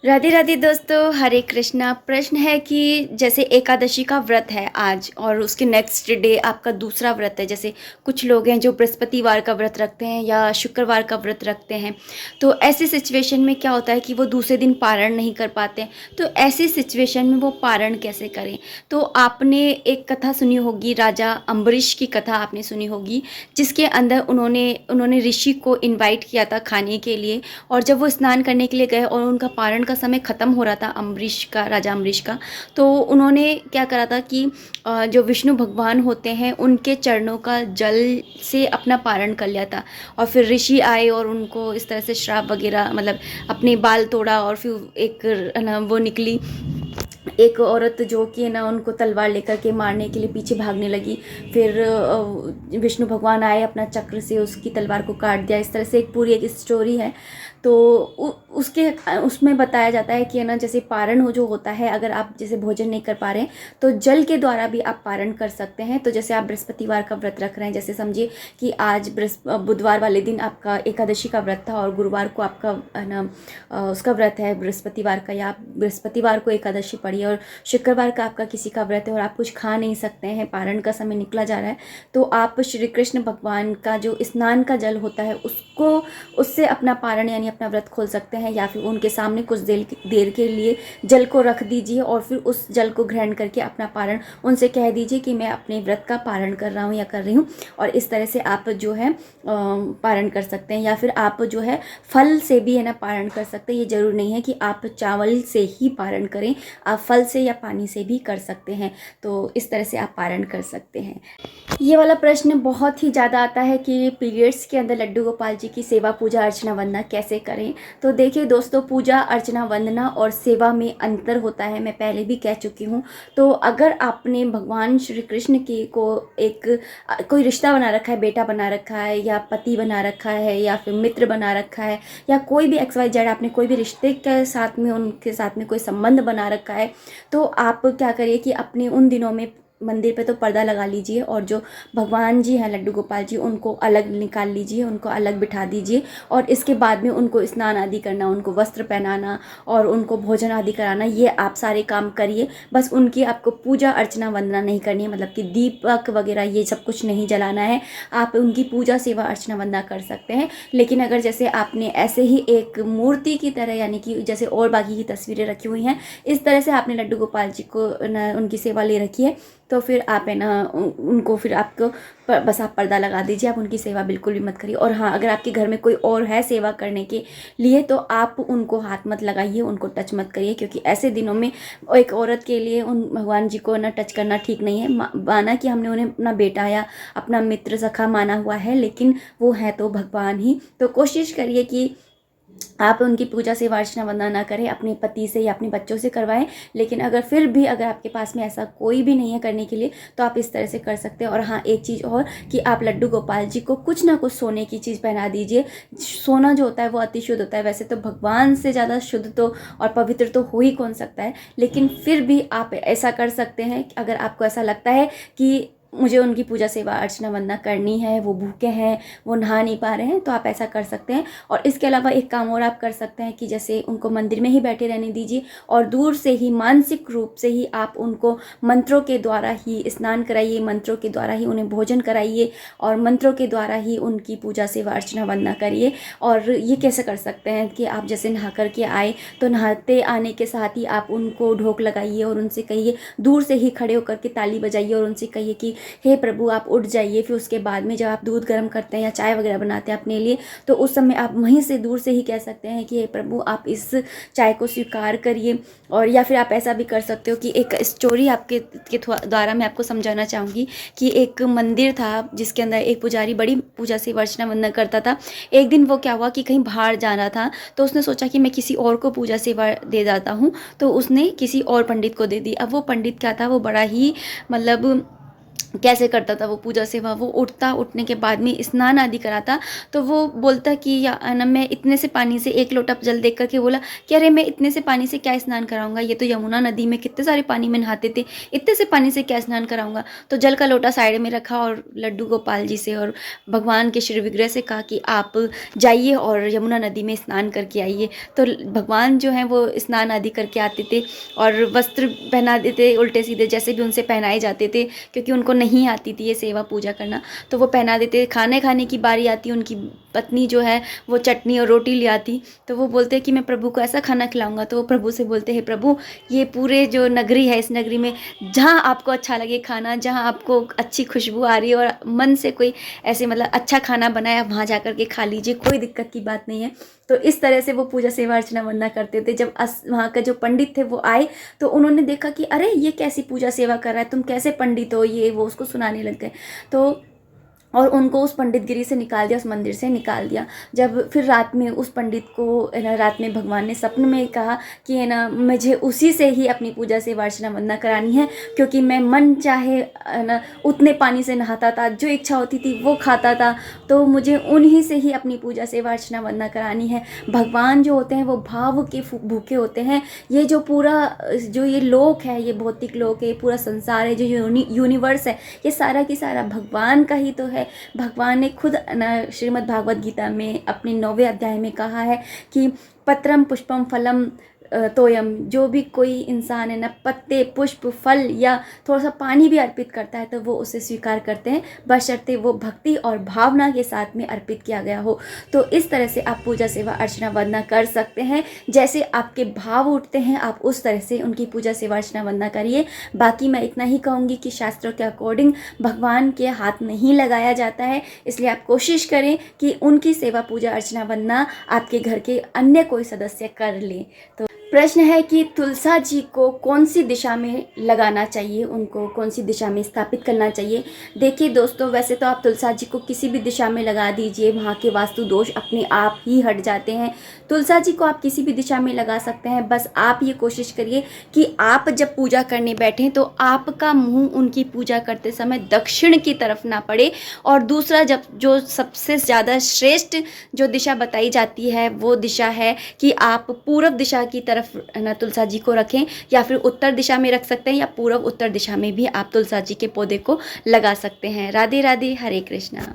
राधे राधे दोस्तों, हरे कृष्णा। प्रश्न है कि जैसे एकादशी का व्रत है आज और उसके नेक्स्ट डे आपका दूसरा व्रत है। जैसे कुछ लोग हैं जो बृहस्पतिवार का व्रत रखते हैं या शुक्रवार का व्रत रखते हैं। तो ऐसी सिचुएशन में क्या होता है कि वो दूसरे दिन पारण नहीं कर पाते हैं। तो ऐसी सिचुएशन में वो पारण कैसे करें? तो आपने एक कथा सुनी होगी, राजा अम्बरीश की कथा आपने सुनी होगी, जिसके अंदर उन्होंने उन्होंने ऋषि को इनवाइट किया था खाने के लिए। और जब वो स्नान करने के लिए गए और उनका पारण का समय ख़त्म हो रहा था, अम्बरीश का, राजा अम्बरीश का, तो उन्होंने क्या करा था कि जो विष्णु भगवान होते हैं उनके चरणों का जल से अपना पारण कर लिया था। और फिर ऋषि आए और उनको इस तरह से श्राप वगैरह, मतलब अपने बाल तोड़ा और फिर एक ना वो निकली एक औरत जो कि है ना उनको तलवार लेकर के मारने के लिए पीछे भागने लगी। फिर विष्णु भगवान आए, अपना चक्र से उसकी तलवार को काट दिया। इस तरह से एक पूरी एक स्टोरी है। तो उसके उसमें बताया जाता है कि है ना, जैसे पारण हो जो होता है, अगर आप जैसे भोजन नहीं कर पा रहे हैं तो जल के द्वारा भी आप पारण कर सकते हैं। तो जैसे आप बृहस्पतिवार का व्रत रख रहे हैं, जैसे समझिए कि आज बुधवार वाले दिन आपका एकादशी का व्रत था और गुरुवार को आपका है ना उसका व्रत है बृहस्पतिवार का, या आप बृहस्पतिवार को एकादशी पढ़िए और शुक्रवार का आपका किसी का व्रत है और आप कुछ खा नहीं सकते हैं, पारण का समय निकला जा रहा है, तो आप श्री कृष्ण भगवान का जो स्नान का जल होता है उसको, उससे अपना पारण यानी अपना व्रत खोल सकते हैं। या फिर उनके सामने कुछ देर के लिए जल को रख दीजिए और फिर उस जल को ग्रहण करके अपना पारण उनसे कह दीजिए कि मैं अपने व्रत का पारण कर रहा हूँ या कर रही हूँ। और इस तरह से आप जो है पारण कर सकते हैं। या फिर आप जो है फल से भी है ना पारण कर सकते हैं। ये जरूर नहीं है कि आप चावल से ही पारण करें, आप फल से या पानी से भी कर सकते हैं। तो इस तरह से आप पारण कर सकते हैं। ये वाला प्रश्न बहुत ही ज़्यादा आता है कि पीरियड्स के अंदर लड्डू गोपाल जी की सेवा, पूजा अर्चना, वंदना कैसे करें। तो देखिए दोस्तों, पूजा अर्चना, वंदना और सेवा में अंतर होता है, मैं पहले भी कह चुकी हूँ। तो अगर आपने भगवान श्री कृष्ण की को एक कोई रिश्ता बना रखा है, बेटा बना रखा है या पति बना रखा है या फिर मित्र बना रखा है या कोई भी XYZ, आपने कोई भी रिश्ते के साथ में उनके साथ में कोई संबंध बना रखा है, तो आप क्या करिए कि अपने उन दिनों में मंदिर पे तो पर्दा लगा लीजिए और जो भगवान जी हैं लड्डू गोपाल जी, उनको अलग निकाल लीजिए, उनको अलग बिठा दीजिए। और इसके बाद में उनको स्नान आदि करना, उनको वस्त्र पहनाना और उनको भोजन आदि कराना, ये आप सारे काम करिए। बस उनकी आपको पूजा अर्चना वंदना नहीं करनी है, मतलब कि दीपक वगैरह ये सब कुछ नहीं जलाना है। आप उनकी पूजा सेवा अर्चना वंदना कर सकते हैं। लेकिन अगर जैसे आपने ऐसे ही एक मूर्ति की तरह, यानी कि जैसे और बाकी की तस्वीरें रखी हुई हैं, इस तरह से आपने लड्डू गोपाल जी को उनकी सेवा ले रखी है, तो फिर आप है ना उनको फिर आपको बस आप पर्दा लगा दीजिए, आप उनकी सेवा बिल्कुल भी मत करिए। और हाँ, अगर आपके घर में कोई और है सेवा करने के लिए तो आप उनको हाथ मत लगाइए, उनको टच मत करिए, क्योंकि ऐसे दिनों में एक औरत के लिए उन भगवान जी को ना टच करना ठीक नहीं है। माना कि हमने उन्हें अपना बेटा या अपना मित्र सखा माना हुआ है, लेकिन वो है तो भगवान ही। तो कोशिश करिए कि आप उनकी पूजा सेवा अर्चना वंदना ना करें, अपने पति से या अपने बच्चों से करवाएं। लेकिन अगर फिर भी अगर आपके पास में ऐसा कोई भी नहीं है करने के लिए, तो आप इस तरह से कर सकते हैं। और हाँ, एक चीज़ और कि आप लड्डू गोपाल जी को कुछ ना कुछ सोने की चीज़ पहना दीजिए। सोना जो होता है वो अति शुद्ध होता है, वैसे तो भगवान से ज़्यादा शुद्ध तो और पवित्र तो हो ही कौन सकता है, लेकिन फिर भी आप ऐसा कर सकते हैं। अगर आपको ऐसा लगता है कि मुझे उनकी पूजा सेवा अर्चना वंदना करनी है, वो भूखे हैं, वो नहा नहीं पा रहे हैं, तो आप ऐसा कर सकते हैं। और इसके अलावा एक काम और आप कर सकते हैं कि जैसे उनको मंदिर में ही बैठे रहने दीजिए और दूर से ही मानसिक रूप से ही आप उनको मंत्रों के द्वारा ही स्नान कराइए, मंत्रों के द्वारा ही उन्हें भोजन कराइए और मंत्रों के द्वारा ही उनकी पूजा सेवा अर्चना वंदना करिए। और ये कैसे कर सकते हैं कि आप जैसे नहा करके आए तो नहाते आने के साथ ही आप उनको ढोक लगाइए और उनसे कहिए, दूर से ही खड़े होकर के ताली बजाइए और उनसे कहिए कि हे प्रभु आप उठ जाइए। फिर उसके बाद में जब आप दूध गर्म करते हैं या चाय वगैरह बनाते हैं अपने लिए, तो उस समय आप वहीं से दूर से ही कह सकते हैं कि हे प्रभु आप इस चाय को स्वीकार करिए। और या फिर आप ऐसा भी कर सकते हो कि एक स्टोरी आपके के द्वारा मैं आपको समझाना चाहूँगी कि एक मंदिर था जिसके अंदर एक पुजारी बड़ी पूजा से अर्चना वंदना करता था। एक दिन वो क्या हुआ कि कहीं बाहर जाना था, तो उसने सोचा कि मैं किसी और को पूजा सेवा दे जाता हूँ, तो उसने किसी और पंडित को दे दी। अब वो पंडित क्या था, वो बड़ा ही मतलब कैसे करता था वो पूजा सेवा। वो उठता, उठने के बाद में स्नान आदि कराता, तो वो बोलता कि या ना, मैं इतने से पानी से, एक लोटा जल देख करके बोला कि अरे मैं इतने से पानी से क्या स्नान कराऊंगा, ये तो यमुना नदी में कितने सारे पानी में नहाते थे, इतने से पानी से क्या स्नान कराऊंगा। तो जल का लोटा साइड में रखा और लड्डू गोपाल जी से और भगवान के श्री विग्रह से कहा कि आप जाइए और यमुना नदी में स्नान करके आइए। तो भगवान जो हैं वो स्नान आदि करके आते थे और वस्त्र पहना देते उल्टे सीधे, जैसे भी उनसे पहनाए जाते थे, क्योंकि उनको नहीं आती थी ये सेवा पूजा करना, तो वो पहना देते। खाने खाने की बारी आती, उनकी पत्नी जो है वो चटनी और रोटी ले आती, तो वो बोलते कि मैं प्रभु को ऐसा खाना खिलाऊंगा। तो वो प्रभु से बोलते हैं, प्रभु ये पूरे जो नगरी है, इस नगरी में जहाँ आपको अच्छा लगे खाना, जहाँ आपको अच्छी खुशबू आ रही है और मन से कोई ऐसे मतलब अच्छा खाना बनाया, वहाँ जा कर के खा लीजिए, कोई दिक्कत की बात नहीं है। तो इस तरह से वो पूजा सेवा अर्चना वंदना करते थे। जब वहाँ का जो पंडित थे वो आए, तो उन्होंने देखा कि अरे ये कैसी पूजा सेवा कर रहा है, तुम कैसे पंडित हो, ये वो उसको सुनाने लग गए। तो और उनको उस पंडित गिरी से निकाल दिया, उस मंदिर से निकाल दिया। जब फिर रात में उस पंडित को है ना, रात में भगवान ने सपने में कहा कि है ना, मुझे उसी से ही अपनी पूजा सेवा अर्चना वंदना करानी है, क्योंकि मैं मन चाहे है ना उतने पानी से नहाता था, जो इच्छा होती थी वो खाता था, तो मुझे उन्हीं से ही अपनी पूजा सेवा अर्चना वंदना करानी है। भगवान जो होते हैं वो भाव के भूखे होते हैं। ये जो पूरा जो ये लोक है, ये भौतिक लोक है, पूरा संसार है, जो यूनिवर्स है, ये सारा की सारा भगवान का ही तो है। भगवान ने खुद श्रीमद् भागवत गीता में अपने 9वें अध्याय में कहा है कि पत्रम पुष्पम फलम तोयम, जो भी कोई इंसान है ना, पत्ते पुष्प फल या थोड़ा सा पानी भी अर्पित करता है तो वो उसे स्वीकार करते हैं, बशर्ते वो भक्ति और भावना के साथ में अर्पित किया गया हो। तो इस तरह से आप पूजा सेवा अर्चना वंदना कर सकते हैं। जैसे आपके भाव उठते हैं, आप उस तरह से उनकी पूजा सेवा अर्चना वंदना करिए। बाकी मैं इतना ही कहूँगी कि शास्त्रों के अकॉर्डिंग भगवान के हाथ नहीं लगाया जाता है, इसलिए आप कोशिश करें कि उनकी सेवा पूजा अर्चना वंदना आपके घर के अन्य कोई सदस्य कर लें। तो प्रश्न है कि तुलसा जी को कौन सी दिशा में लगाना चाहिए, उनको कौन सी दिशा में स्थापित करना चाहिए। देखिए दोस्तों, वैसे तो आप तुलसा जी को किसी भी दिशा में लगा दीजिए, वहाँ के वास्तु दोष अपने आप ही हट जाते हैं। तुलसा जी को आप किसी भी दिशा में लगा सकते हैं, बस आप ये कोशिश करिए कि आप जब पूजा करने बैठें तो आपका मुंह उनकी पूजा करते समय दक्षिण की तरफ ना पड़े। और दूसरा, जब जो सबसे ज़्यादा श्रेष्ठ जो दिशा बताई जाती है वो दिशा है कि आप पूर्व दिशा की तरफ ना तुलसा जी को रखें, या फिर उत्तर दिशा में रख सकते हैं, या पूर्व उत्तर दिशा में भी आप तुलसा जी के पौधे को लगा सकते हैं। राधे राधे, हरे कृष्णा।